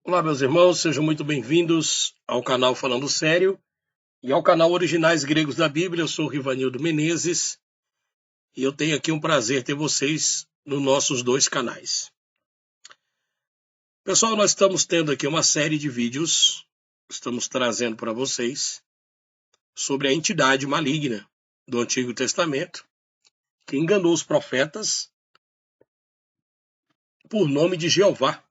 Olá, meus irmãos, sejam muito bem-vindos ao canal Falando Sério e ao canal Originais Gregos da Bíblia. Eu sou o Rivanildo Menezes e eu tenho aqui um prazer ter vocês nos nossos dois canais. Pessoal, nós estamos tendo aqui uma série de vídeos, estamos trazendo para vocês sobre a entidade maligna do Antigo Testamento que enganou os profetas por nome de Jeová.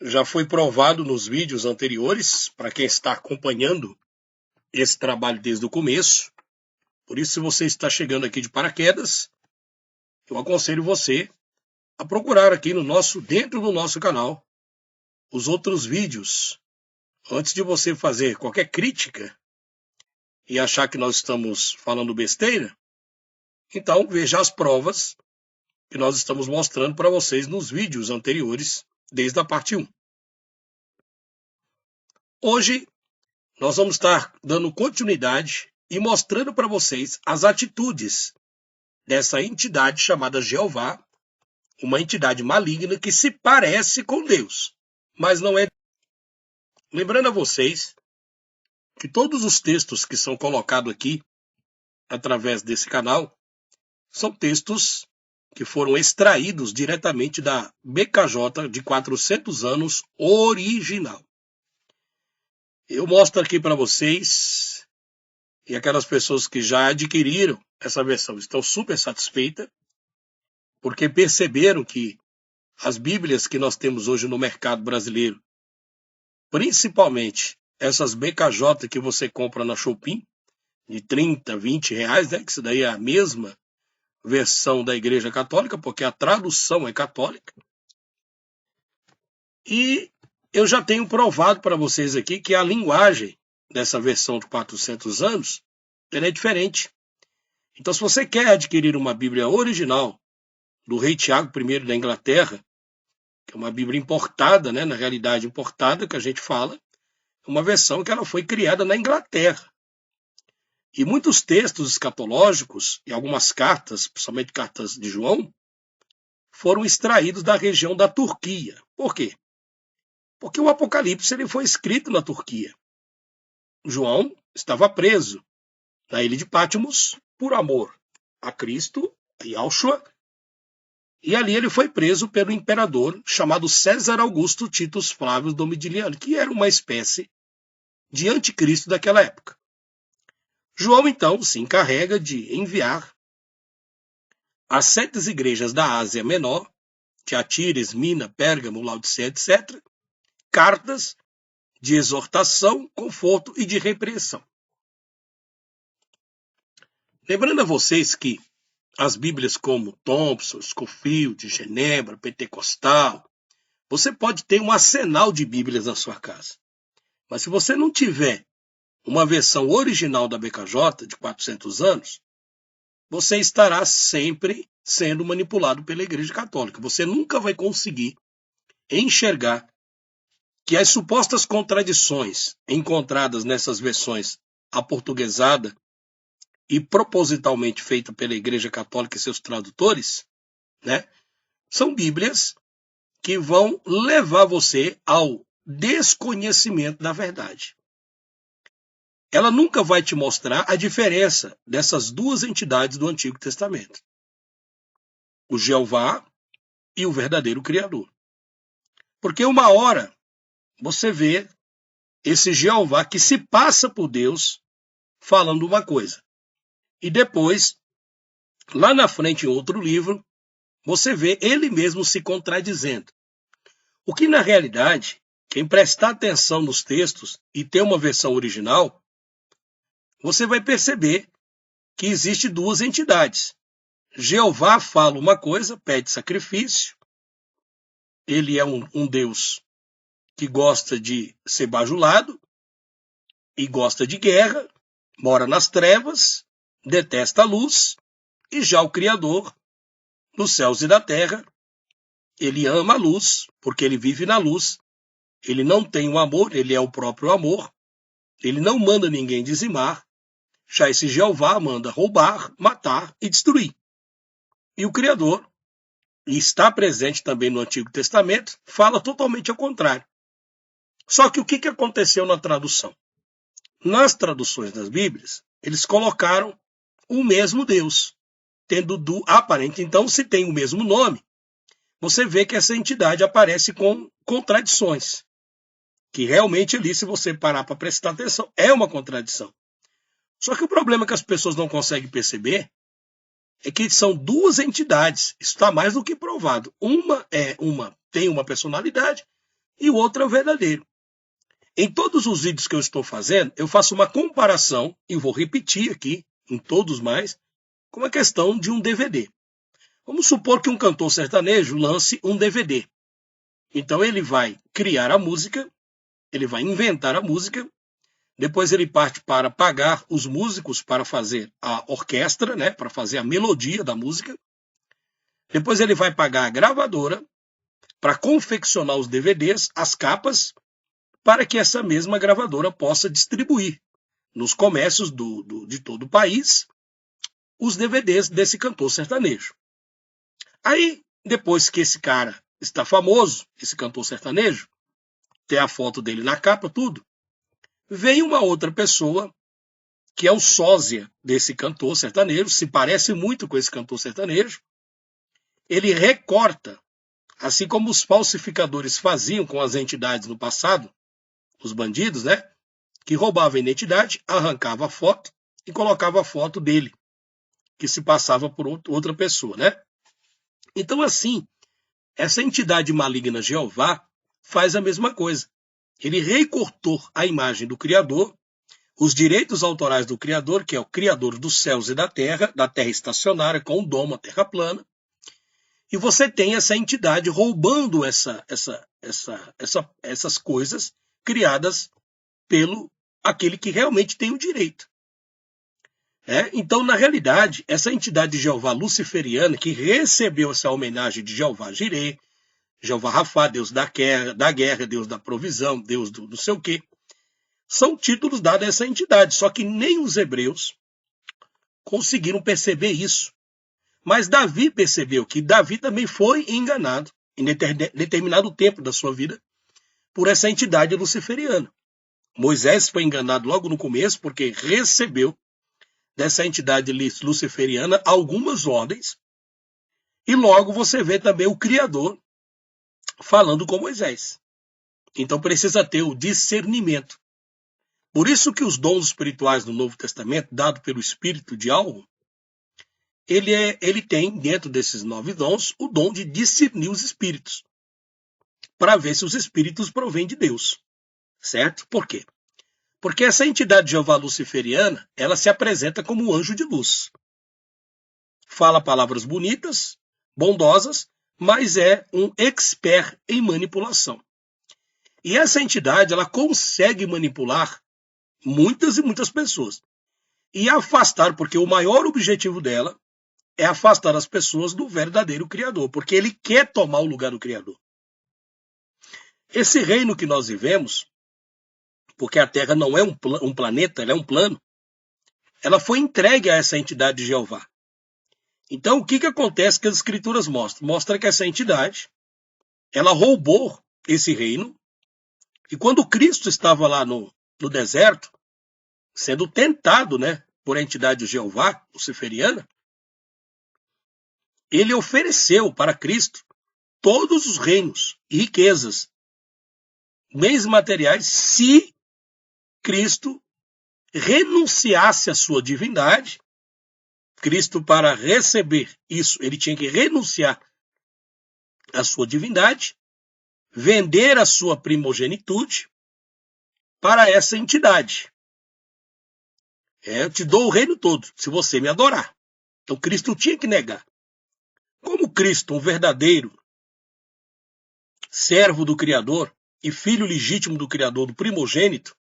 Já foi provado nos vídeos anteriores, para quem está acompanhando esse trabalho desde o começo. Por isso, se você está chegando aqui de paraquedas, eu aconselho você a procurar aqui dentro do nosso canal, os outros vídeos. Antes de você fazer qualquer crítica e achar que nós estamos falando besteira, então veja as provas que nós estamos mostrando para vocês nos vídeos anteriores, desde a parte 1. Hoje, nós vamos estar dando continuidade e mostrando para vocês as atitudes dessa entidade chamada Jeová, uma entidade maligna que se parece com Deus, mas não é. Lembrando a vocês que todos os textos que são colocados aqui, através desse canal, são textos que foram extraídos diretamente da BKJ de 400 anos original. Eu mostro aqui para vocês, e aquelas pessoas que já adquiriram essa versão estão super satisfeitas, porque perceberam que as Bíblias que nós temos hoje no mercado brasileiro, principalmente essas BKJ que você compra na Shopee, de 30, 20 reais, né? Que isso daí é a mesma versão da Igreja Católica, porque a tradução é católica. E eu já tenho provado para vocês aqui que a linguagem dessa versão de 400 anos, ela é diferente. Então, se você quer adquirir uma Bíblia original do rei Tiago I da Inglaterra, que é uma Bíblia importada, né, na realidade importada, que a gente fala, é uma versão que ela foi criada na Inglaterra. E muitos textos escatológicos e algumas cartas, principalmente cartas de João, foram extraídos da região da Turquia. Por quê? Porque o Apocalipse ele foi escrito na Turquia. João estava preso na ilha de Patmos por amor a Cristo e Yahshua, e ali ele foi preso pelo imperador chamado César Augusto Titus Flávio Domidiliano, que era uma espécie de anticristo daquela época. João, então, se encarrega de enviar às 7 igrejas da Ásia Menor, Tiatira, Esmina, Pérgamo, Laodiceia, etc., cartas de exortação, conforto e de repreensão. Lembrando a vocês que as Bíblias como Thompson, Scofield, Genebra, Pentecostal, você pode ter um arsenal de Bíblias na sua casa. Mas se você não tiver uma versão original da BKJ de 400 anos, você estará sempre sendo manipulado pela Igreja Católica. Você nunca vai conseguir enxergar que as supostas contradições encontradas nessas versões aportuguesada e propositalmente feita pela Igreja Católica e seus tradutores, né, são Bíblias que vão levar você ao desconhecimento da verdade. Ela nunca vai te mostrar a diferença dessas duas entidades do Antigo Testamento: o Jeová e o verdadeiro Criador. Porque uma hora você vê esse Jeová que se passa por Deus falando uma coisa. E depois, lá na frente, em outro livro, você vê ele mesmo se contradizendo. O que, na realidade, quem prestar atenção nos textos e ter uma versão original, você vai perceber que existe duas entidades. Jeová fala uma coisa, pede sacrifício. Ele é um Deus que gosta de ser bajulado e gosta de guerra, mora nas trevas, detesta a luz, e já o Criador dos céus e da terra, ele ama a luz, porque ele vive na luz, ele não tem o amor, ele é o próprio amor, ele não manda ninguém dizimar, já esse Jeová manda roubar, matar e destruir. E o Criador e está presente também no Antigo Testamento, fala totalmente ao contrário. Só que o que aconteceu na tradução? Nas traduções das Bíblias, eles colocaram o mesmo Deus, tendo do aparente. Então, se tem o mesmo nome, você vê que essa entidade aparece com contradições. Que realmente ali, se você parar para prestar atenção, é uma contradição. Só que o problema que as pessoas não conseguem perceber é que são duas entidades. Isso está mais do que provado. Uma tem uma personalidade e o outro é o verdadeiro. Em todos os vídeos que eu estou fazendo, eu faço uma comparação, e vou repetir aqui, em todos mais, com a questão de um DVD. Vamos supor que um cantor sertanejo lance um DVD. Então ele vai criar a música, ele vai inventar a música, depois ele parte para pagar os músicos para fazer a orquestra, né, para fazer a melodia da música. Depois ele vai pagar a gravadora para confeccionar os DVDs, as capas, para que essa mesma gravadora possa distribuir nos comércios de todo o país os DVDs desse cantor sertanejo. Aí, depois que esse cara está famoso, esse cantor sertanejo, tem a foto dele na capa, tudo, vem uma outra pessoa que é o sósia desse cantor sertanejo, se parece muito com esse cantor sertanejo, ele recorta, assim como os falsificadores faziam com as entidades no passado, os bandidos, né, que roubavam a identidade, arrancava a foto e colocava a foto dele, que se passava por outra pessoa, né? Então, assim, essa entidade maligna Jeová faz a mesma coisa. Ele recortou a imagem do Criador, os direitos autorais do Criador, que é o Criador dos céus e da terra estacionária, com o domo, a terra plana, e você tem essa entidade roubando essas coisas criadas pelo aquele que realmente tem o direito. Então, na realidade, essa entidade de Jeová luciferiana, que recebeu essa homenagem de Jeová Jireh, Jeová Rafá, Deus da guerra, Deus da provisão, Deus do não sei o quê, são títulos dados a essa entidade, só que nem os hebreus conseguiram perceber isso. Mas Davi percebeu que Davi também foi enganado em determinado tempo da sua vida por essa entidade luciferiana. Moisés foi enganado logo no começo porque recebeu dessa entidade luciferiana algumas ordens, e logo você vê também o Criador falando com Moisés. Então precisa ter o discernimento. Por isso que os dons espirituais do Novo Testamento, dado pelo Espírito de algo, ele tem, dentro desses 9 dons, o dom de discernir os espíritos, para ver se os espíritos provêm de Deus. Certo? Por quê? Porque essa entidade de Jeová luciferiana, ela se apresenta como um anjo de luz. Fala palavras bonitas, bondosas, mas é um expert em manipulação. E essa entidade, ela consegue manipular muitas e muitas pessoas. E afastar, porque o maior objetivo dela é afastar as pessoas do verdadeiro Criador, porque ele quer tomar o lugar do Criador. Esse reino que nós vivemos, porque a Terra não é um planeta, ela é um plano, ela foi entregue a essa entidade de Jeová. Então, o que acontece que as Escrituras mostram? Mostra que essa entidade, ela roubou esse reino, e quando Cristo estava lá no deserto, sendo tentado, né, por a entidade de Jeová, luciferiana, ele ofereceu para Cristo todos os reinos e riquezas, bens materiais, se Cristo renunciasse à sua divindade. Cristo, para receber isso, ele tinha que renunciar à sua divindade, vender a sua primogenitude para essa entidade. Eu te dou o reino todo, se você me adorar. Então Cristo tinha que negar. Como Cristo, um verdadeiro servo do Criador e filho legítimo do Criador, do primogênito,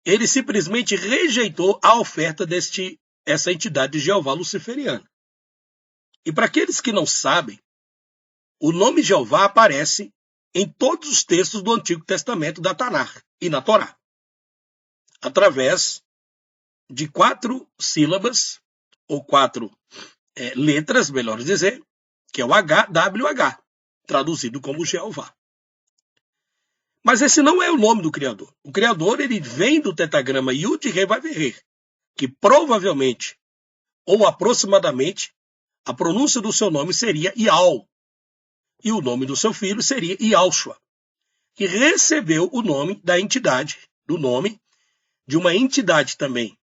ele simplesmente rejeitou a oferta essa entidade de Jeová luciferiana. E para aqueles que não sabem, o nome Jeová aparece em todos os textos do Antigo Testamento da Tanakh e na Torá, através de 4 sílabas, ou 4 letras, melhor dizer, que é o HWH, traduzido como Jeová. Mas esse não é o nome do Criador. O Criador, ele vem do tetagrama Yud-Re-Vav-He, que provavelmente, ou aproximadamente, a pronúncia do seu nome seria Ial, e o nome do seu filho seria Ialshua, que recebeu o nome da entidade, do nome de uma entidade também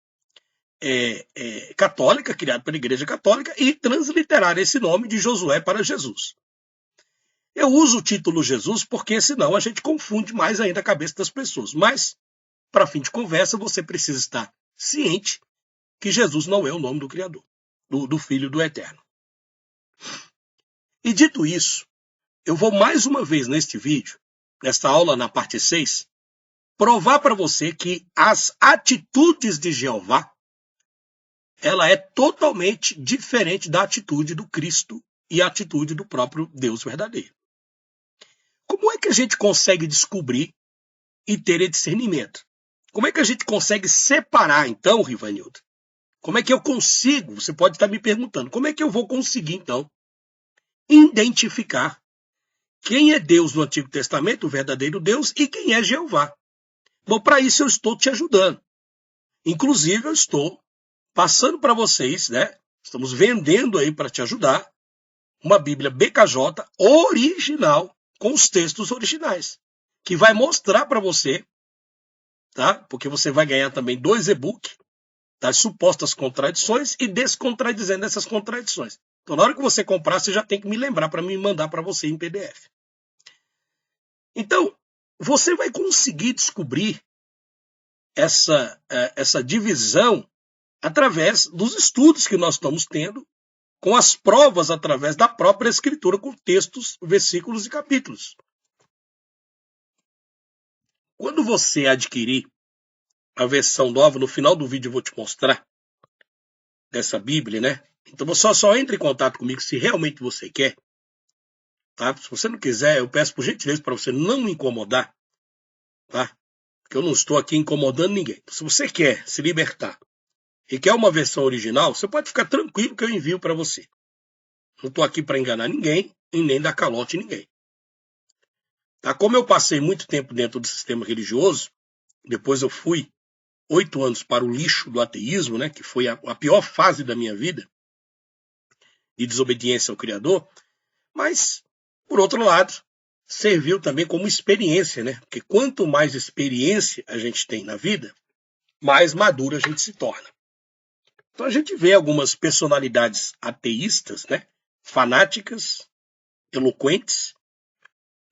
católica, criada pela Igreja Católica, e transliterar esse nome de Josué para Jesus. Eu uso o título Jesus porque senão a gente confunde mais ainda a cabeça das pessoas. Mas, para fim de conversa, você precisa estar ciente que Jesus não é o nome do Criador, do Filho do Eterno. E dito isso, eu vou mais uma vez neste vídeo, nesta aula na parte 6, provar para você que as atitudes de Jeová, ela é totalmente diferente da atitude do Cristo e a atitude do próprio Deus verdadeiro. Como é que a gente consegue descobrir e ter discernimento? Como é que a gente consegue separar, então, Rivanildo? Como é que eu consigo? Você pode estar me perguntando, como é que eu vou conseguir, então, identificar quem é Deus no Antigo Testamento, o verdadeiro Deus, e quem é Jeová? Bom, para isso eu estou te ajudando. Inclusive, eu estou passando para vocês, né? Estamos vendendo aí para te ajudar uma Bíblia BKJ original, com os textos originais, que vai mostrar para você, tá? Porque você vai ganhar também 2 e-books das supostas contradições e descontradizendo essas contradições. Então, na hora que você comprar, você já tem que me lembrar para me mandar para você em PDF. Então, você vai conseguir descobrir essa divisão através dos estudos que nós estamos tendo, com as provas através da própria Escritura, com textos, versículos e capítulos. Quando você adquirir a versão nova, no final do vídeo eu vou te mostrar, dessa Bíblia, né? Então você só entre em contato comigo se realmente você quer. Tá? Se você não quiser, eu peço por gentileza para você não me incomodar. Tá? Porque eu não estou aqui incomodando ninguém. Se você quer se libertar e quer uma versão original, você pode ficar tranquilo que eu envio para você. Não estou aqui para enganar ninguém e nem dar calote em ninguém. Tá? Como eu passei muito tempo dentro do sistema religioso, depois eu fui 8 anos para o lixo do ateísmo, né, que foi a pior fase da minha vida, de desobediência ao Criador, mas, por outro lado, serviu também como experiência, né? Porque quanto mais experiência a gente tem na vida, mais maduro a gente se torna. Então a gente vê algumas personalidades ateístas, né? Fanáticas, eloquentes,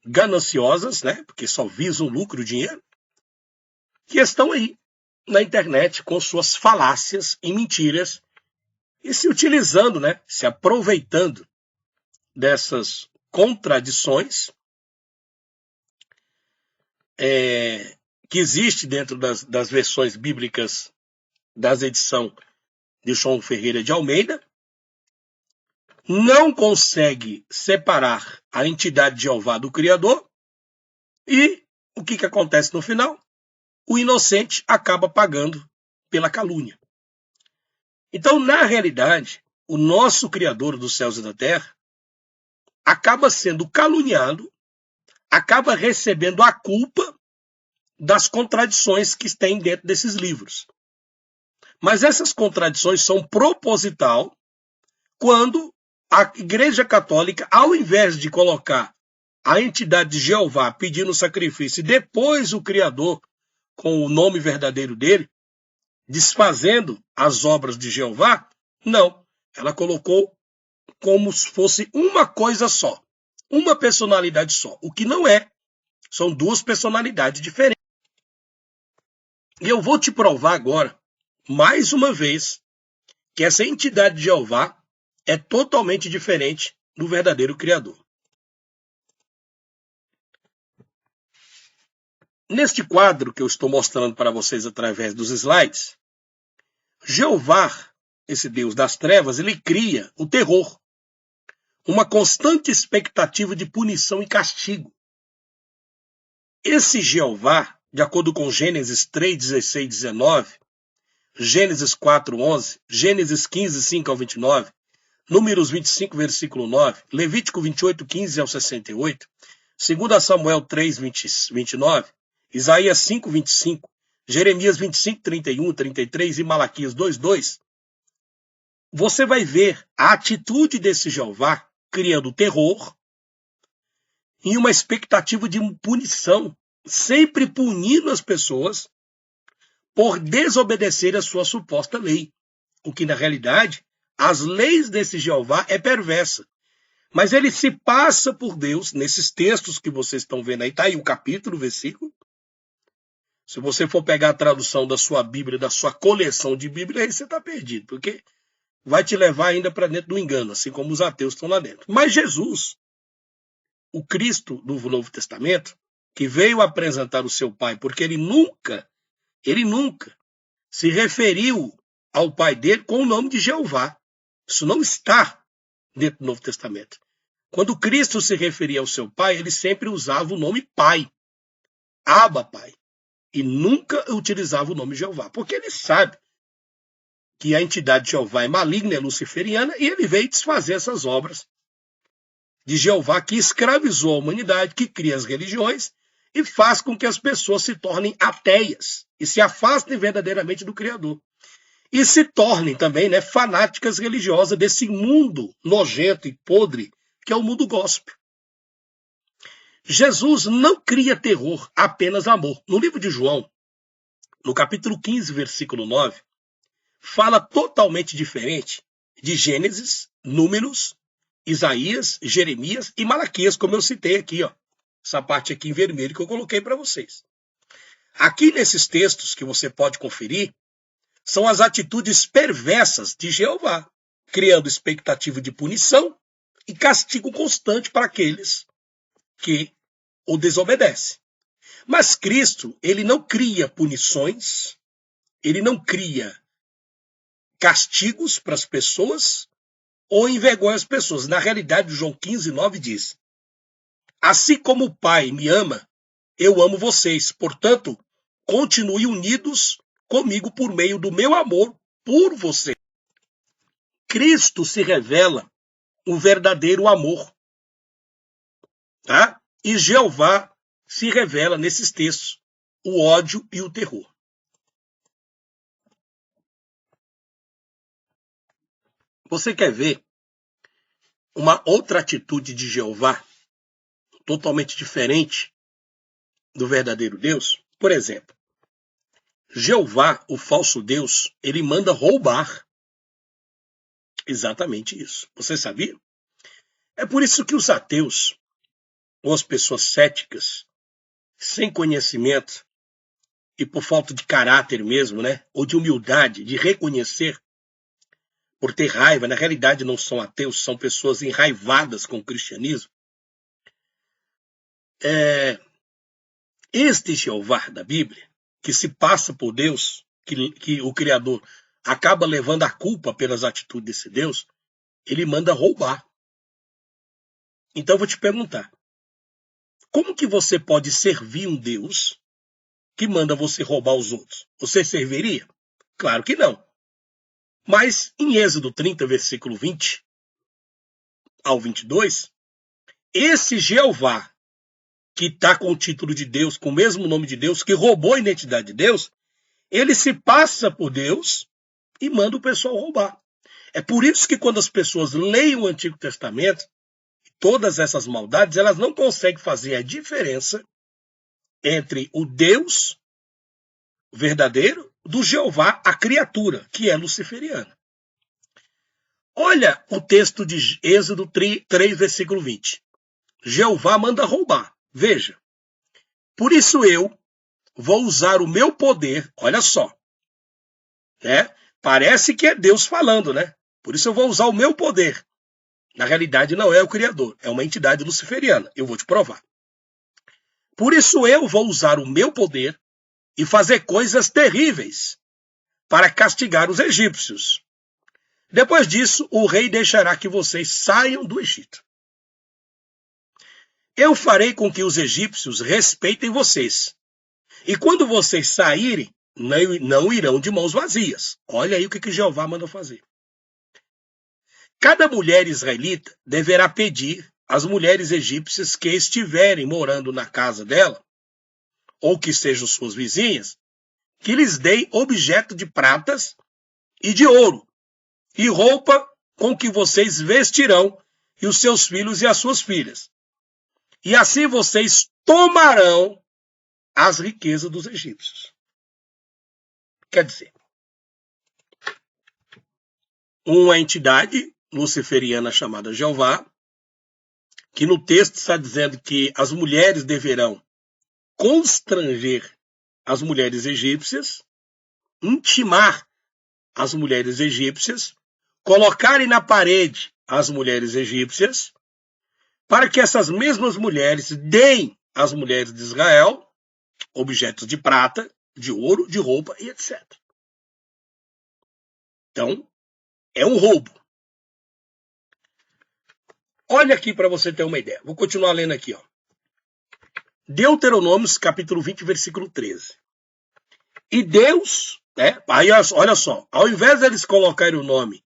gananciosas, né? Porque só visam lucro e dinheiro, que estão aí na internet com suas falácias e mentiras e se utilizando, né? Se aproveitando dessas contradições que existe dentro das versões bíblicas das edições de João Ferreira de Almeida, não consegue separar a entidade de Jeová do Criador e o que acontece no final? O inocente acaba pagando pela calúnia. Então, na realidade, o nosso Criador dos céus e da terra acaba sendo caluniado, acaba recebendo a culpa das contradições que tem dentro desses livros. Mas essas contradições são proposital quando a Igreja Católica, ao invés de colocar a entidade de Jeová pedindo sacrifício e depois o Criador com o nome verdadeiro dele, desfazendo as obras de Jeová, não. Ela colocou como se fosse uma coisa só, uma personalidade só. O que não é, são 2 personalidades diferentes. E eu vou te provar agora, mais uma vez, que essa entidade de Jeová é totalmente diferente do verdadeiro Criador. Neste quadro que eu estou mostrando para vocês através dos slides, Jeová, esse Deus das trevas, ele cria o terror, uma constante expectativa de punição e castigo. Esse Jeová, de acordo com Gênesis 3, 16 e 19, Gênesis 4, 11, Gênesis 15, 5 ao 29, Números 25, versículo 9, Levítico 28, 15 ao 68, 2 Samuel 3, 29, Isaías 5, 25, Jeremias 25, 31, 33 e Malaquias 2, 2, você vai ver a atitude desse Jeová criando terror e uma expectativa de punição, sempre punindo as pessoas por desobedecer a sua suposta lei. O que, na realidade, as leis desse Jeová é perversa. Mas ele se passa por Deus, nesses textos que vocês estão vendo aí, está aí o capítulo, o versículo. Se você for pegar a tradução da sua Bíblia, da sua coleção de Bíblia, aí você está perdido, porque vai te levar ainda para dentro do engano, assim como os ateus estão lá dentro. Mas Jesus, o Cristo do Novo Testamento, que veio apresentar o seu Pai, porque ele nunca se referiu ao Pai dele com o nome de Jeová. Isso não está dentro do Novo Testamento. Quando Cristo se referia ao seu Pai, ele sempre usava o nome Pai, Abba Pai, e nunca utilizava o nome Jeová, porque ele sabe que a entidade de Jeová é maligna, é luciferiana, e ele veio desfazer essas obras de Jeová que escravizou a humanidade, que cria as religiões e faz com que as pessoas se tornem ateias e se afastem verdadeiramente do Criador. E se tornem também, fanáticas religiosas desse mundo nojento e podre que é o mundo gospel. Jesus não cria terror, apenas amor. No livro de João, no capítulo 15, versículo 9, fala totalmente diferente de Gênesis, Números, Isaías, Jeremias e Malaquias, como eu citei aqui, ó. Essa parte aqui em vermelho que eu coloquei para vocês. Aqui nesses textos que você pode conferir, são as atitudes perversas de Jeová, criando expectativa de punição e castigo constante para aqueles que o desobedecem. Mas Cristo, ele não cria punições, ele não cria castigos para as pessoas ou envergonha as pessoas. Na realidade, João 15, 9 diz: assim como o Pai me ama, eu amo vocês. Portanto, continue unidos comigo por meio do meu amor por você. Cristo se revela o verdadeiro amor. Tá? E Jeová se revela nesses textos o ódio e o terror. Você quer ver uma outra atitude de Jeová totalmente diferente do verdadeiro Deus? Por exemplo, Jeová, o falso Deus, ele manda roubar. Exatamente isso. Você sabia? É por isso que os ateus, ou as pessoas céticas, sem conhecimento e por falta de caráter mesmo, ou de humildade, de reconhecer, por ter raiva, na realidade não são ateus, são pessoas enraivadas com o cristianismo. Este Jeová da Bíblia, que se passa por Deus, que o Criador acaba levando a culpa pelas atitudes desse Deus, ele manda roubar. Então eu vou te perguntar, como que você pode servir um Deus que manda você roubar os outros? Você serviria? Claro que não. Mas em Êxodo 30, versículo 20 ao 22, esse Jeová, que está com o título de Deus, com o mesmo nome de Deus, que roubou a identidade de Deus, ele se passa por Deus e manda o pessoal roubar. É por isso que quando as pessoas leem o Antigo Testamento, todas essas maldades, elas não conseguem fazer a diferença entre o Deus verdadeiro do Jeová, a criatura, que é luciferiana. Olha o texto de Êxodo 3, versículo 20. Jeová manda roubar. Veja. Por isso eu vou usar o meu poder, olha só. Parece que é Deus falando, Por isso eu vou usar o meu poder. Na realidade não é o Criador, é uma entidade luciferiana. Eu vou te provar. Por isso eu vou usar o meu poder e fazer coisas terríveis para castigar os egípcios. Depois disso, o rei deixará que vocês saiam do Egito. Eu farei com que os egípcios respeitem vocês. E quando vocês saírem, não irão de mãos vazias. Olha aí o que Jeová manda fazer. cada mulher israelita deverá pedir às mulheres egípcias que estiverem morando na casa dela, ou que sejam suas vizinhas, que lhes deem objeto de pratas e de ouro, e roupa com que vocês vestirão e os seus filhos e as suas filhas. E assim vocês tomarão as riquezas dos egípcios. Quer dizer, uma entidade luciferiana chamada Jeová, que no texto está dizendo que as mulheres deverão constranger as mulheres egípcias, intimar as mulheres egípcias, colocarem na parede as mulheres egípcias, para que essas mesmas mulheres deem às mulheres de Israel objetos de prata, de ouro, de roupa e etc. Então, é um roubo. Olha aqui para você ter uma ideia. Vou continuar lendo aqui, ó. Deuteronômios, capítulo 20, versículo 13. E Deus, aí olha só, ao invés de eles colocarem o nome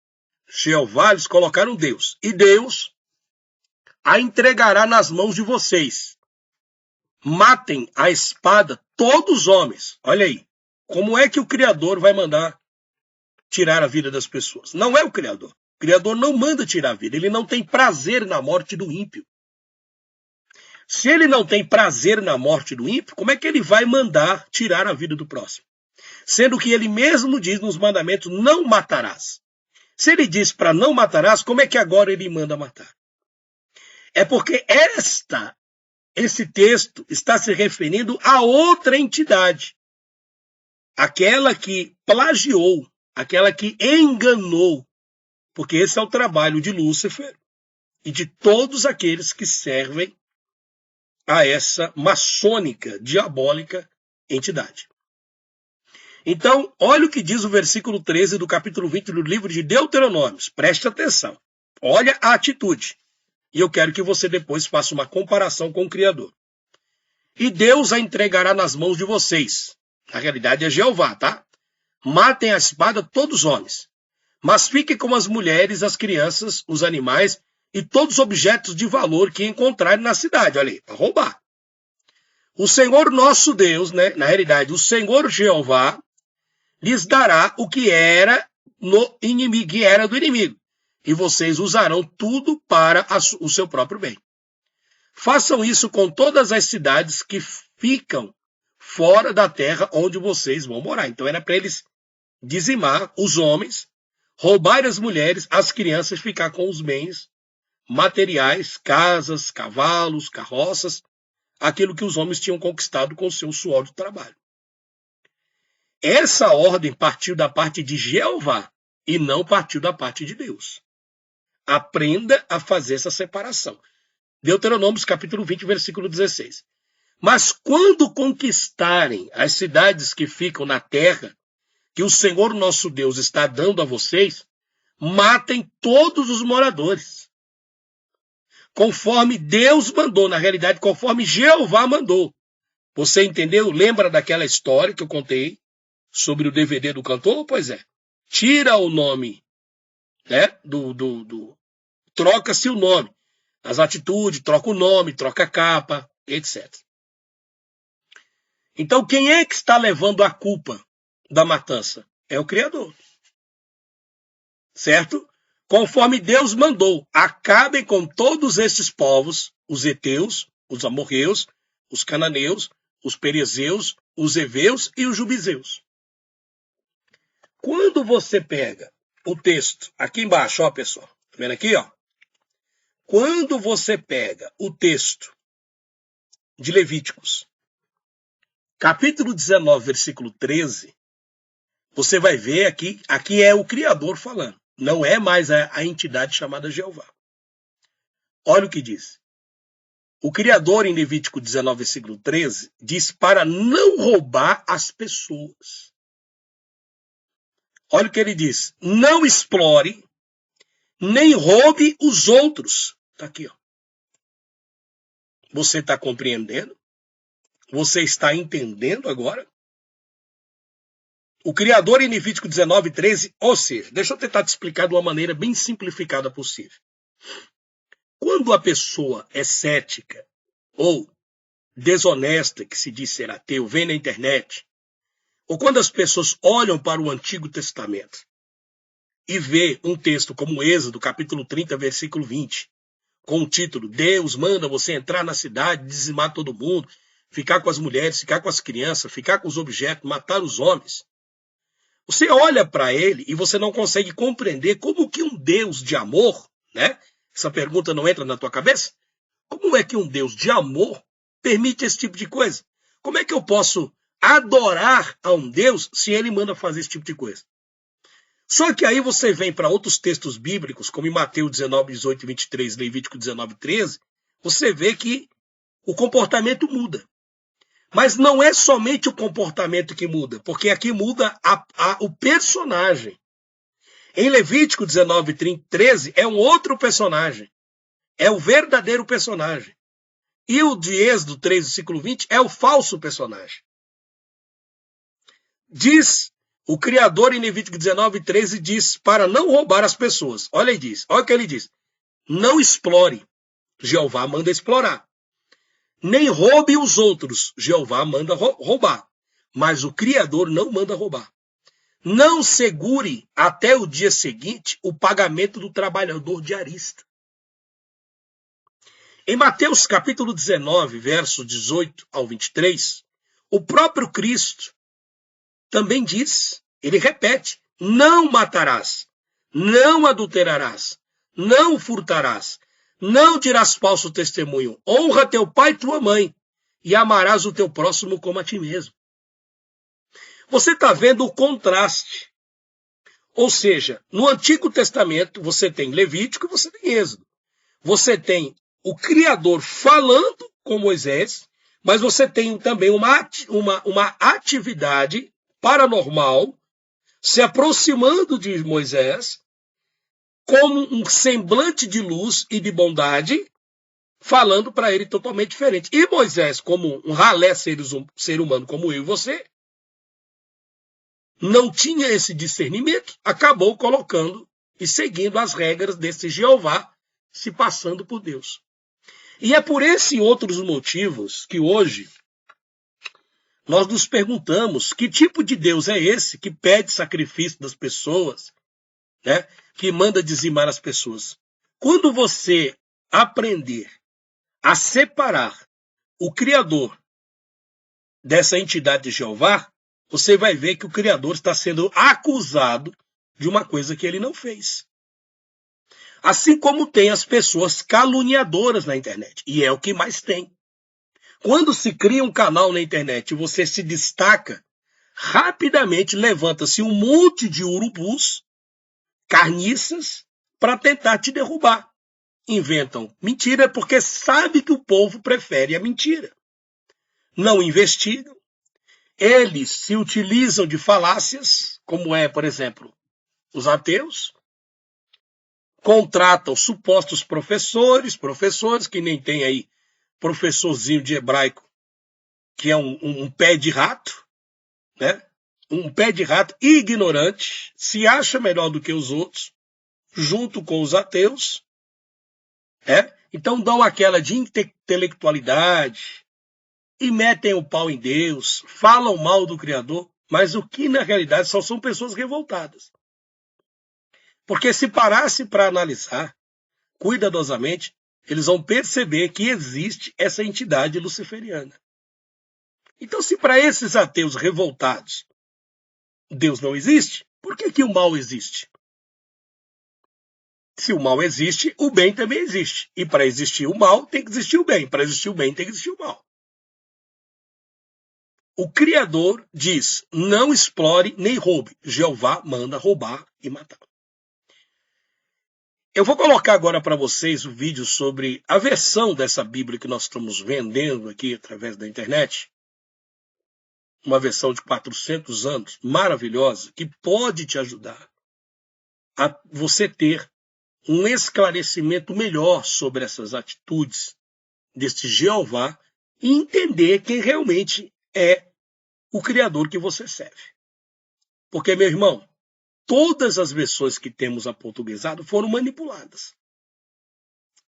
Jeová, eles colocaram Deus. E Deus a entregará nas mãos de vocês. Matem a espada todos os homens. Olha aí, como é que o Criador vai mandar tirar a vida das pessoas? Não é o Criador. O Criador não manda tirar a vida. Ele não tem prazer na morte do ímpio. Se ele não tem prazer na morte do ímpio, como é que ele vai mandar tirar a vida do próximo? Sendo que ele mesmo diz nos mandamentos, não matarás. Se ele diz para não matarás, como é que agora ele manda matar? É porque esse texto está se referindo a outra entidade. Aquela que plagiou, aquela que enganou. Porque esse é o trabalho de Lúcifer e de todos aqueles que servem a essa maçônica, diabólica entidade. Então, olha o que diz o versículo 13 do capítulo 20 do livro de Deuteronômios. Preste atenção. Olha a atitude. E eu quero que você depois faça uma comparação com o Criador. E Deus a entregará nas mãos de vocês. Na realidade é Jeová, tá? Matem a espada todos os homens. Mas fiquem com as mulheres, as crianças, os animais e todos os objetos de valor que encontrarem na cidade. Olha aí, para roubar. O Senhor nosso Deus, na realidade, o Senhor Jeová, lhes dará o que era no inimigo, que era do inimigo. E vocês usarão tudo para o seu próprio bem. Façam isso com todas as cidades que ficam fora da terra onde vocês vão morar. Então era para eles dizimar os homens, roubar as mulheres, as crianças, ficar com os bens materiais, casas, cavalos, carroças, aquilo que os homens tinham conquistado com o seu suor de trabalho. Essa ordem partiu da parte de Jeová e não partiu da parte de Deus. Aprenda a fazer essa separação. Deuteronômios capítulo 20, versículo 16. Mas quando conquistarem as cidades que ficam na terra, que o Senhor nosso Deus está dando a vocês, matem todos os moradores. Conforme Deus mandou, na realidade, conforme Jeová mandou. Você entendeu? Lembra daquela história que eu contei sobre o DVD do cantor? Pois é. Tira o nome, troca-se o nome. As atitudes, troca o nome, troca a capa, etc. Então, quem é que está levando a culpa da matança? É o Criador. Certo? Conforme Deus mandou, acabem com todos esses povos, os heteus, os amorreus, os cananeus, os perezeus, os heveus e os jubizeus. Quando você pega o texto, aqui embaixo, ó pessoal, tá vendo aqui, ó? Quando você pega o texto de Levíticos, capítulo 19, versículo 13, você vai ver aqui é o Criador falando. Não é mais a entidade chamada Jeová. Olha o que diz. O Criador, em Levítico 19, versículo 13, diz para não roubar as pessoas. Olha o que ele diz. Não explore, nem roube os outros. Está aqui, ó. Você está compreendendo? Você está entendendo agora? O Criador em Levítico 19:13, ou seja, deixa eu tentar te explicar de uma maneira bem simplificada possível. Quando a pessoa é cética ou desonesta, que se diz ser ateu, vem na internet, ou quando as pessoas olham para o Antigo Testamento e vê um texto como Êxodo, capítulo 30, versículo 20, com o título Deus manda você entrar na cidade, dizimar todo mundo, ficar com as mulheres, ficar com as crianças, ficar com os objetos, matar os homens. Você olha para ele e você não consegue compreender como que um Deus de amor, né? Essa pergunta não entra na tua cabeça? Como é que um Deus de amor permite esse tipo de coisa? Como é que eu posso adorar a um Deus se ele manda fazer esse tipo de coisa? Só que aí você vem para outros textos bíblicos, como em Mateus 19, 18 e 23, Levítico 19, 13, você vê que o comportamento muda. Mas não é somente o comportamento que muda, porque aqui muda o personagem. Em Levítico 19, 13, é um outro personagem. É o verdadeiro personagem. E o de Êxodo 3, versículo 20, é o falso personagem. Diz o Criador em Levítico 19, 13, diz para não roubar as pessoas. Olha aí, diz. Olha o que ele diz. Não explore. Jeová manda explorar. Nem roube os outros. Jeová manda roubar. Mas o Criador não manda roubar. Não segure até o dia seguinte o pagamento do trabalhador diarista. Em Mateus capítulo 19, versos 18 ao 23, o próprio Cristo também diz, ele repete, não matarás, não adulterarás, não furtarás, não dirás falso testemunho, honra teu pai e tua mãe, e amarás o teu próximo como a ti mesmo. Você está vendo o contraste. Ou seja, no Antigo Testamento você tem Levítico e você tem Êxodo. Você tem o Criador falando com Moisés, mas você tem também uma atividade paranormal se aproximando de Moisés como um semblante de luz e de bondade, falando para ele totalmente diferente. E Moisés, como um ralé ser humano como eu e você, não tinha esse discernimento, acabou colocando e seguindo as regras desse Jeová, se passando por Deus. E é por esses e outros motivos que hoje nós nos perguntamos que tipo de Deus é esse que pede sacrifício das pessoas, né? Que manda dizimar as pessoas. Quando você aprender a separar o Criador dessa entidade de Jeová, você vai ver que o Criador está sendo acusado de uma coisa que ele não fez. Assim como tem as pessoas caluniadoras na internet, e é o que mais tem. Quando se cria um canal na internet e você se destaca, rapidamente levanta-se um monte de urubus, carniças, para tentar te derrubar. Inventam mentira porque sabe que o povo prefere a mentira. Não investigam. Eles se utilizam de falácias, como é, por exemplo, os ateus. Contratam supostos professores que nem tem aí professorzinho de hebraico, que é um pé de rato, né? Um pé de rato ignorante, se acha melhor do que os outros, junto com os ateus, Então dão aquela de intelectualidade e metem o pau em Deus, falam mal do Criador, mas o que na realidade só são pessoas revoltadas. Porque se parasse para analisar cuidadosamente, eles vão perceber que existe essa entidade luciferiana. Então, se para esses ateus revoltados Deus não existe, por que o mal existe? Se o mal existe, o bem também existe. E para existir o mal, tem que existir o bem. Para existir o bem, tem que existir o mal. O Criador diz, não explore nem roube. Jeová manda roubar e matar. Eu vou colocar agora para vocês o vídeo sobre a versão dessa Bíblia que nós estamos vendendo aqui através da internet. Uma versão de 400 anos, maravilhosa, que pode te ajudar a você ter um esclarecimento melhor sobre essas atitudes deste Jeová e entender quem realmente é o Criador que você serve. Porque, meu irmão, todas as versões que temos aportuguesado foram manipuladas.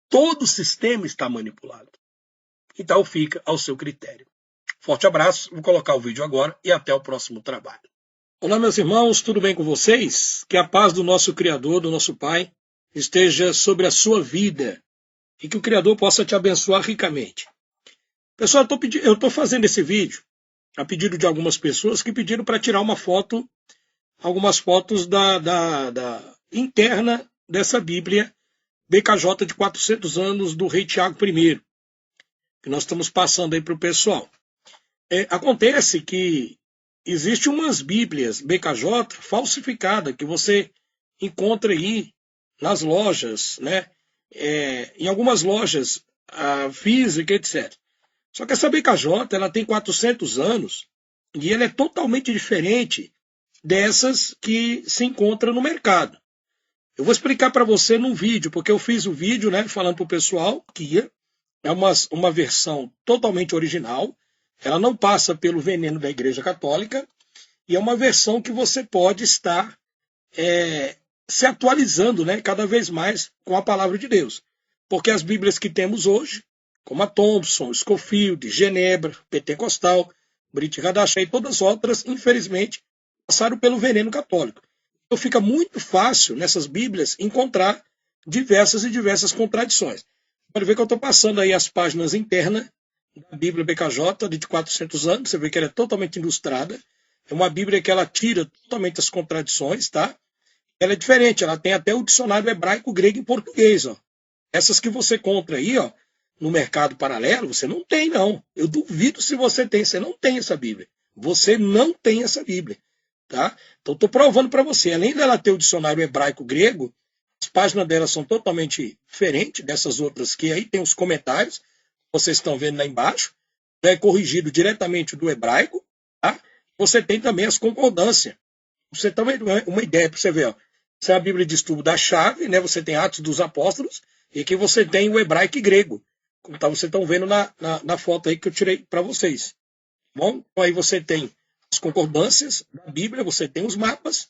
Todo o sistema está manipulado. Então fica ao seu critério. Forte abraço, vou colocar o vídeo agora e até o próximo trabalho. Olá, meus irmãos, tudo bem com vocês? Que a paz do nosso Criador, do nosso Pai, esteja sobre a sua vida e que o Criador possa te abençoar ricamente. Pessoal, eu estou fazendo esse vídeo a pedido de algumas pessoas que pediram para tirar uma foto, algumas fotos da interna dessa Bíblia BKJ de 400 anos do rei Tiago I, que nós estamos passando aí para o pessoal. Acontece que existe umas Bíblias BKJ falsificadas que você encontra aí nas lojas, né? Em algumas lojas físicas, etc. Só que essa BKJ ela tem 400 anos e ela é totalmente diferente dessas que se encontram no mercado. Eu vou explicar para você num vídeo, porque eu fiz o vídeo, né, falando para o pessoal que é uma versão totalmente original, ela não passa pelo veneno da Igreja Católica, e é uma versão que você pode estar se atualizando, né, cada vez mais com a palavra de Deus. Porque as Bíblias que temos hoje, como a Thompson, Scofield, Genebra, Pentecostal, Brit Hadashah e todas as outras, infelizmente, passaram pelo veneno católico. Então fica muito fácil nessas Bíblias encontrar diversas contradições. Pode ver que eu estou passando aí as páginas internas da Bíblia BKJ de 400 anos, você vê que ela é totalmente ilustrada. É uma Bíblia que ela tira totalmente as contradições, tá? Ela é diferente, ela tem até o dicionário hebraico, grego e português, ó. Essas que você compra aí, ó, no mercado paralelo, você não tem, não. Eu duvido se você tem. Você não tem essa Bíblia. Você não tem essa Bíblia. Tá? Então, estou provando para você. Além dela ter o dicionário hebraico-grego, as páginas dela são totalmente diferentes dessas outras que aí tem os comentários. Vocês estão vendo lá embaixo. É corrigido diretamente do hebraico. Tá? Você tem também as concordâncias. Você tem uma ideia para você ver. Ó. Essa é a Bíblia de estudo da chave. Né? Você tem Atos dos Apóstolos. E aqui você tem o hebraico e grego. Como vocês estão vendo na foto aí que eu tirei para vocês. Bom, então aí você tem as concordâncias da Bíblia, você tem os mapas.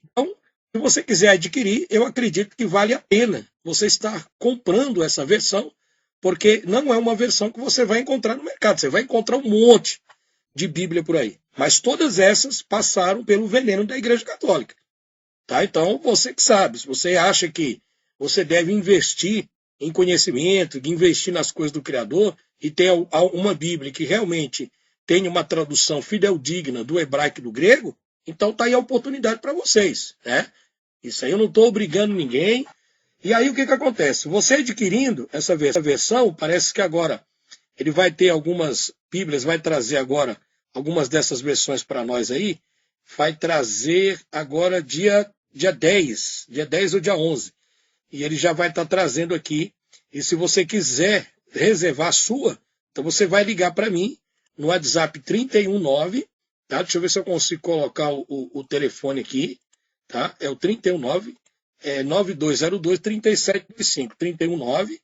Então, se você quiser adquirir, eu acredito que vale a pena você estar comprando essa versão, porque não é uma versão que você vai encontrar no mercado. Você vai encontrar um monte de Bíblia por aí. Mas todas essas passaram pelo veneno da Igreja Católica. Tá? Então, você que sabe, se você acha que você deve investir em conhecimento, de investir nas coisas do Criador, e ter uma Bíblia que realmente tem uma tradução fideldigna do hebraico e do grego, então está aí a oportunidade para vocês. Né? Isso aí eu não estou obrigando ninguém. E aí o que acontece? Você adquirindo essa versão, parece que agora ele vai ter algumas Bíblias, vai trazer agora algumas dessas versões para nós aí, vai trazer agora dia 10 ou dia 11. E ele já vai estar trazendo aqui. E se você quiser reservar a sua, então você vai ligar para mim no WhatsApp 319, tá? Deixa eu ver se eu consigo colocar o telefone aqui, tá? É o 319 9202 3725. 319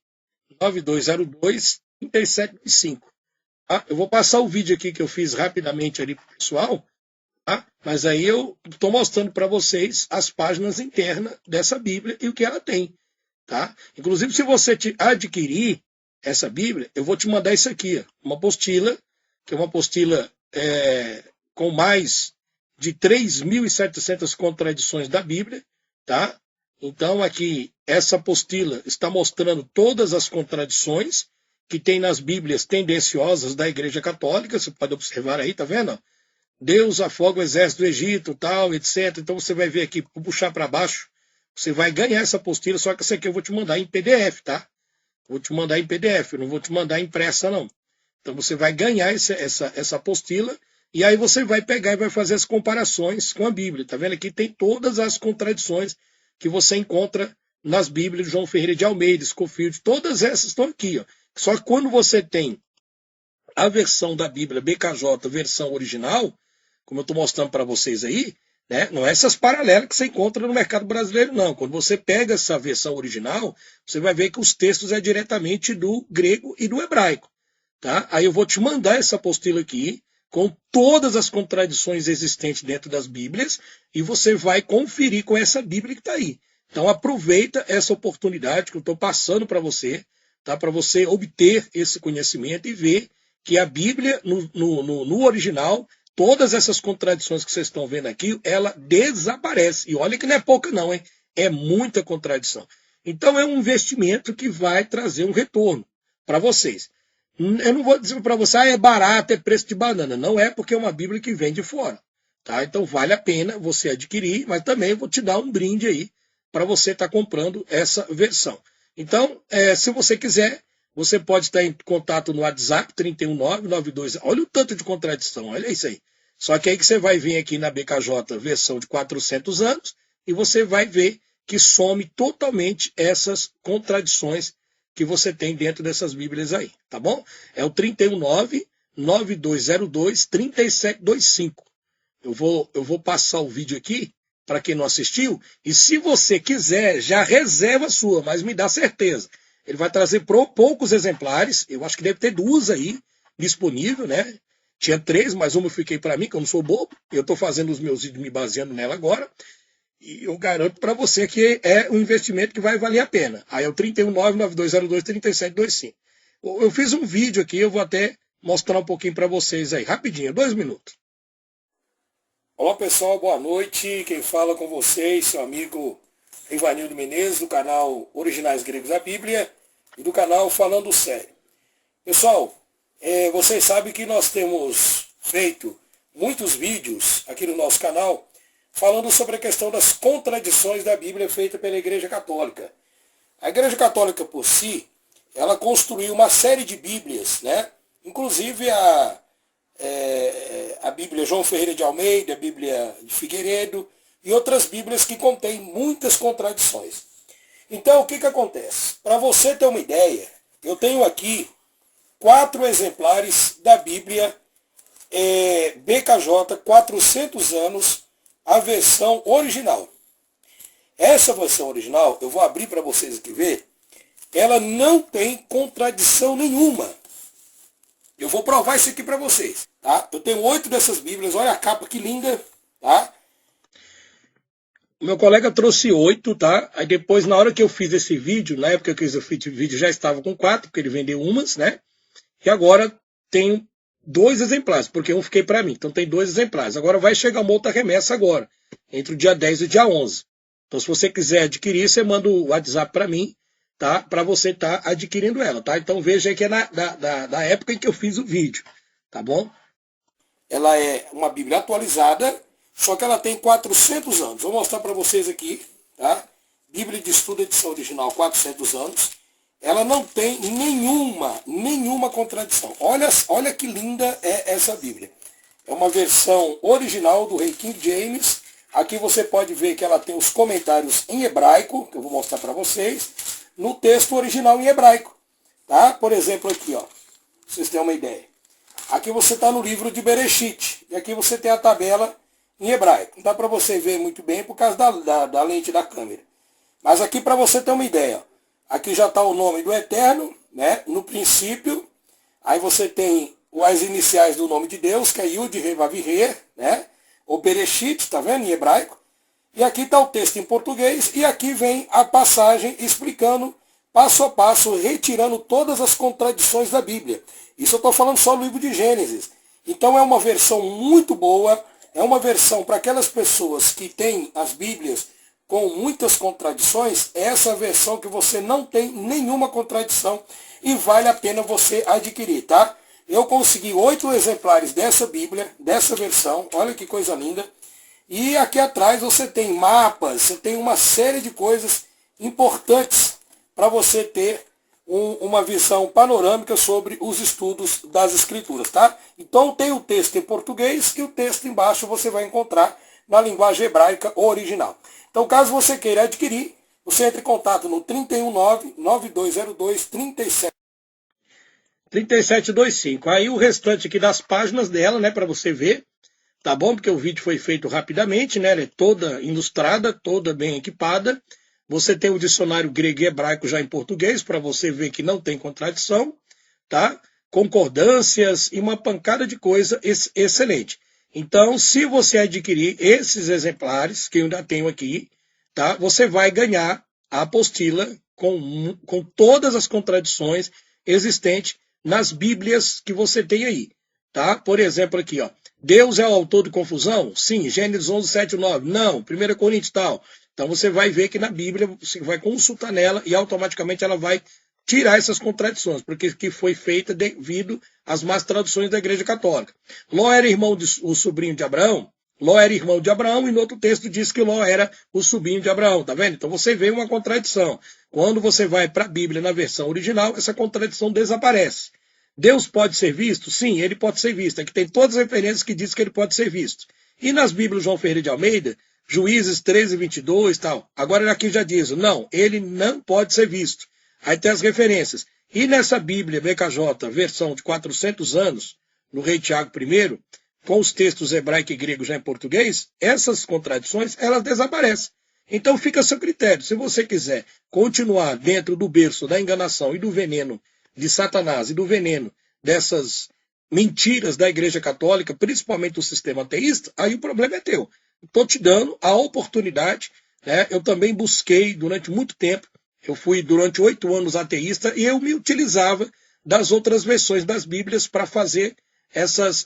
9202 3725. Tá? Eu vou passar o vídeo aqui que eu fiz rapidamente ali pro pessoal, tá? Mas aí eu estou mostrando para vocês as páginas internas dessa Bíblia e o que ela tem. Tá? Inclusive, se você adquirir essa Bíblia, eu vou te mandar isso aqui, ó, uma apostila, que é uma apostila com mais de 3.700 contradições da Bíblia. Tá? Então, aqui, essa apostila está mostrando todas as contradições que tem nas Bíblias tendenciosas da Igreja Católica. Você pode observar aí, tá vendo? Deus afoga o exército do Egito, tal, etc. Então, você vai ver aqui, vou puxar para baixo, você vai ganhar essa apostila, só que essa aqui eu vou te mandar em PDF, tá? Vou te mandar em PDF, eu não vou te mandar impressa, não. Então você vai ganhar essa apostila, e aí você vai pegar e vai fazer as comparações com a Bíblia. Tá vendo? Aqui tem todas as contradições que você encontra nas Bíblias de João Ferreira de Almeida, Scofield, todas essas estão aqui. Ó. Só que quando você tem a versão da Bíblia BKJ, versão original, como eu estou mostrando para vocês aí, né? Não é essas paralelas que você encontra no mercado brasileiro, não. Quando você pega essa versão original, você vai ver que os textos é diretamente do grego e do hebraico. Tá? Aí eu vou te mandar essa apostila aqui, com todas as contradições existentes dentro das Bíblias, e você vai conferir com essa Bíblia que está aí. Então aproveita essa oportunidade que eu estou passando para você, tá? Para você obter esse conhecimento e ver que a Bíblia, no original, todas essas contradições que vocês estão vendo aqui, ela desaparece. E olha que não é pouca não, hein? É muita contradição. Então é um investimento que vai trazer um retorno para vocês. Eu não vou dizer para você, é barato, é preço de banana. Não é, porque é uma Bíblia que vem de fora. Tá? Então vale a pena você adquirir, mas também eu vou te dar um brinde aí para você estar comprando essa versão. Então, se você quiser, você pode estar em contato no WhatsApp, 31992. Olha o tanto de contradição, olha isso aí. Só que aí que você vai vir aqui na BKJ, versão de 400 anos, e você vai ver que some totalmente essas contradições que você tem dentro dessas Bíblias aí, tá bom? É o 319-9202-3725. Eu vou passar o vídeo aqui, para quem não assistiu, e se você quiser, já reserva a sua, mas me dá certeza. Ele vai trazer poucos exemplares, eu acho que deve ter 2 aí, disponível, né? Tinha 3, mas uma eu fiquei para mim, que eu não sou bobo, eu estou fazendo os meus vídeos me baseando nela agora, e eu garanto para você que é um investimento que vai valer a pena. Aí é o 319-9202-3725. Eu fiz um vídeo aqui, eu vou até mostrar um pouquinho para vocês aí, rapidinho, 2 minutos. Olá pessoal, boa noite. Quem fala com vocês, seu amigo Rivanildo Menezes, do canal Originais Gregos da Bíblia e do canal Falando Sério. Pessoal, vocês sabem que nós temos feito muitos vídeos aqui no nosso canal falando sobre a questão das contradições da Bíblia feita pela Igreja Católica. A Igreja Católica por si, ela construiu uma série de Bíblias, né? Inclusive a Bíblia João Ferreira de Almeida, a Bíblia de Figueiredo e outras Bíblias que contêm muitas contradições. Então, o que acontece? Para você ter uma ideia, eu tenho aqui 4 exemplares da Bíblia BKJ 400 anos, a versão original. Essa versão original, eu vou abrir para vocês aqui ver, ela não tem contradição nenhuma. Eu vou provar isso aqui para vocês, tá? Eu tenho 8 dessas Bíblias, olha a capa que linda, tá? O meu colega trouxe 8, tá? Aí depois, na hora que eu fiz esse vídeo, na época que eu fiz o vídeo, já estava com 4, porque ele vendeu umas, né? E agora tenho 2 exemplares, porque um fiquei para mim. Então tem 2 exemplares. Agora vai chegar uma outra remessa agora, entre o dia 10 e o dia 11. Então se você quiser adquirir, você manda o WhatsApp para mim, tá? Para você estar adquirindo ela, tá? Então veja aí que é da época em que eu fiz o vídeo, tá bom? Ela é uma Bíblia atualizada, só que ela tem 400 anos. Vou mostrar para vocês aqui, tá? Bíblia de Estudo, edição original, 400 anos. Ela não tem nenhuma contradição. Olha que linda é essa Bíblia. É uma versão original do Rei King James. Aqui você pode ver que ela tem os comentários em hebraico, que eu vou mostrar para vocês, no texto original em hebraico. Tá? Por exemplo, aqui, ó, pra vocês terem uma ideia. Aqui você está no livro de Bereshit, e aqui você tem a tabela em hebraico. Não dá para você ver muito bem por causa da lente da câmera. Mas aqui para você ter uma ideia, ó. Aqui já está o nome do Eterno, né? No princípio. Aí você tem as iniciais do nome de Deus, que é Yud He Vav He, né? Ou Bereshit, está vendo, em hebraico. E aqui está o texto em português, e aqui vem a passagem explicando, passo a passo, retirando todas as contradições da Bíblia. Isso eu estou falando só do livro de Gênesis. Então é uma versão muito boa, é uma versão para aquelas pessoas que têm as Bíblias com muitas contradições, essa versão que você não tem nenhuma contradição e vale a pena você adquirir, tá? Eu consegui 8 exemplares dessa Bíblia, dessa versão, olha que coisa linda. E aqui atrás você tem mapas, você tem uma série de coisas importantes para você ter uma visão panorâmica sobre os estudos das Escrituras, tá? Então tem o texto em português e o texto embaixo você vai encontrar na linguagem hebraica original. Então, caso você queira adquirir, você entre em contato no 319-9202-3725. Aí o restante aqui das páginas dela, né, para você ver, tá bom? Porque o vídeo foi feito rapidamente, né? Ela é toda ilustrada, toda bem equipada. Você tem o dicionário grego e hebraico já em português, para você ver que não tem contradição, tá? concordâncias e uma pancada de coisa excelente. Então, se você adquirir esses exemplares, que eu ainda tenho aqui, tá? Você vai ganhar a apostila com todas as contradições existentes nas Bíblias que você tem aí. Tá? Por exemplo, aqui, ó. Deus é o autor de confusão? Sim. Gênesis 11, 7, 9. Não. 1 Coríntios tal. Então você vai ver que na Bíblia você vai consultar nela e automaticamente ela vai tirar essas contradições, porque que foi feita devido às más traduções da Igreja Católica. Ló era o sobrinho de Abraão? Ló era irmão de Abraão e no outro texto diz que Ló era o sobrinho de Abraão, tá vendo? Então você vê uma contradição. Quando você vai para a Bíblia na versão original, essa contradição desaparece. Deus pode ser visto? Sim, ele pode ser visto. Aqui tem todas as referências que dizem que ele pode ser visto. E nas Bíblias João Ferreira de Almeida, Juízes 13, 22 e tal. Agora aqui já diz, não, ele não pode ser visto. Aí tem as referências. E nessa Bíblia BKJ, versão de 400 anos, no rei Tiago I, com os textos hebraico e grego já em português, essas contradições, elas desaparecem. Então fica a seu critério. Se você quiser continuar dentro do berço da enganação e do veneno de Satanás e do veneno dessas mentiras da Igreja Católica, principalmente do sistema ateísta, aí o problema é teu. Estou te dando a oportunidade, né? Eu também busquei durante muito tempo, eu fui durante 8 anos ateísta e eu me utilizava das outras versões das Bíblias para fazer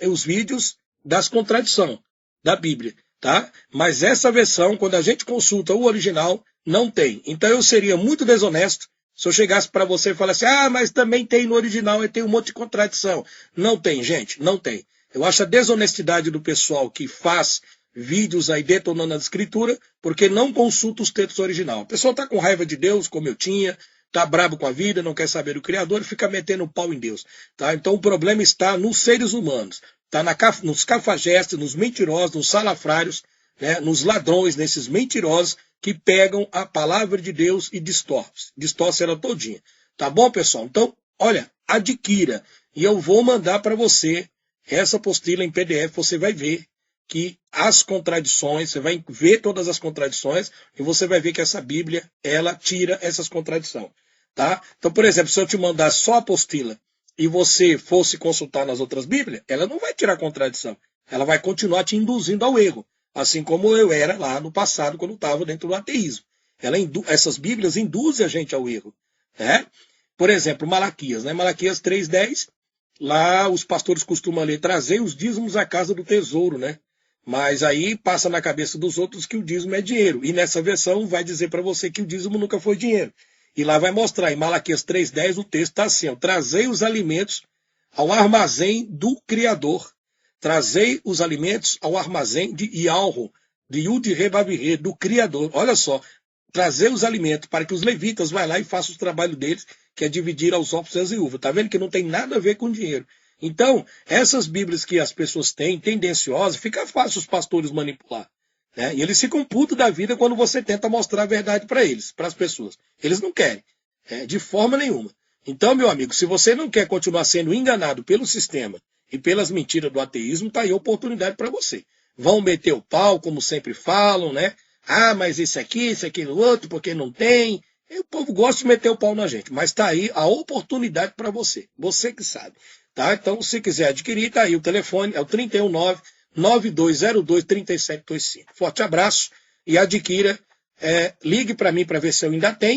os vídeos das contradições da Bíblia, tá? Mas essa versão, quando a gente consulta o original, não tem. Então eu seria muito desonesto se eu chegasse para você e falasse, mas também tem no original e tem um monte de contradição. Não tem, gente, não tem. Eu acho a desonestidade do pessoal que faz vídeos aí detonando a escritura, porque não consulta os textos originais. A pessoa está com raiva de Deus, como eu tinha, está brabo com a vida, não quer saber do Criador e fica metendo o pau em Deus. Tá? Então o problema está nos seres humanos, está nos cafajestes, nos mentirosos, nos salafrários, né, nos ladrões, nesses mentirosos que pegam a palavra de Deus e distorcem ela todinha. Tá bom, pessoal? Então, olha, adquira. E eu vou mandar para você essa apostila em PDF, você vai ver que as contradições, você vai ver todas as contradições e você vai ver que essa Bíblia, ela tira essas contradições. Tá? Então, por exemplo, se eu te mandar só a apostila e você fosse consultar nas outras Bíblias, ela não vai tirar contradição. Ela vai continuar te induzindo ao erro. Assim como eu era lá no passado, quando estava dentro do ateísmo. Essas Bíblias induzem a gente ao erro. Né? Por exemplo, Malaquias. Né? Malaquias 3,10, lá os pastores costumam ler, trazer os dízimos à casa do tesouro. Né? Mas aí passa na cabeça dos outros que o dízimo é dinheiro. E nessa versão vai dizer para você que o dízimo nunca foi dinheiro. E lá vai mostrar, em Malaquias 3,10, o texto está assim, trazei os alimentos ao armazém do Criador. Trazei os alimentos ao armazém de Ialro, de Yud-Re-Vav-Re, do Criador. Olha só, trazer os alimentos para que os levitas vão lá e façam o trabalho deles, que é dividir aos órfãos e às viúvas. Está vendo que não tem nada a ver com dinheiro. Então, essas Bíblias que as pessoas têm, tendenciosas, fica fácil os pastores manipular. Né? E eles ficam putos da vida quando você tenta mostrar a verdade para eles, para as pessoas. Eles não querem, de forma nenhuma. Então, meu amigo, se você não quer continuar sendo enganado pelo sistema e pelas mentiras do ateísmo, está aí a oportunidade para você. Vão meter o pau, como sempre falam, né? Mas isso aqui, no outro, porque não tem. E o povo gosta de meter o pau na gente, mas está aí a oportunidade para você. Você que sabe. Tá? Então, se quiser adquirir, está aí o telefone, é o 319-9202-3725. Forte abraço e adquira. Ligue para mim para ver se eu ainda tenho.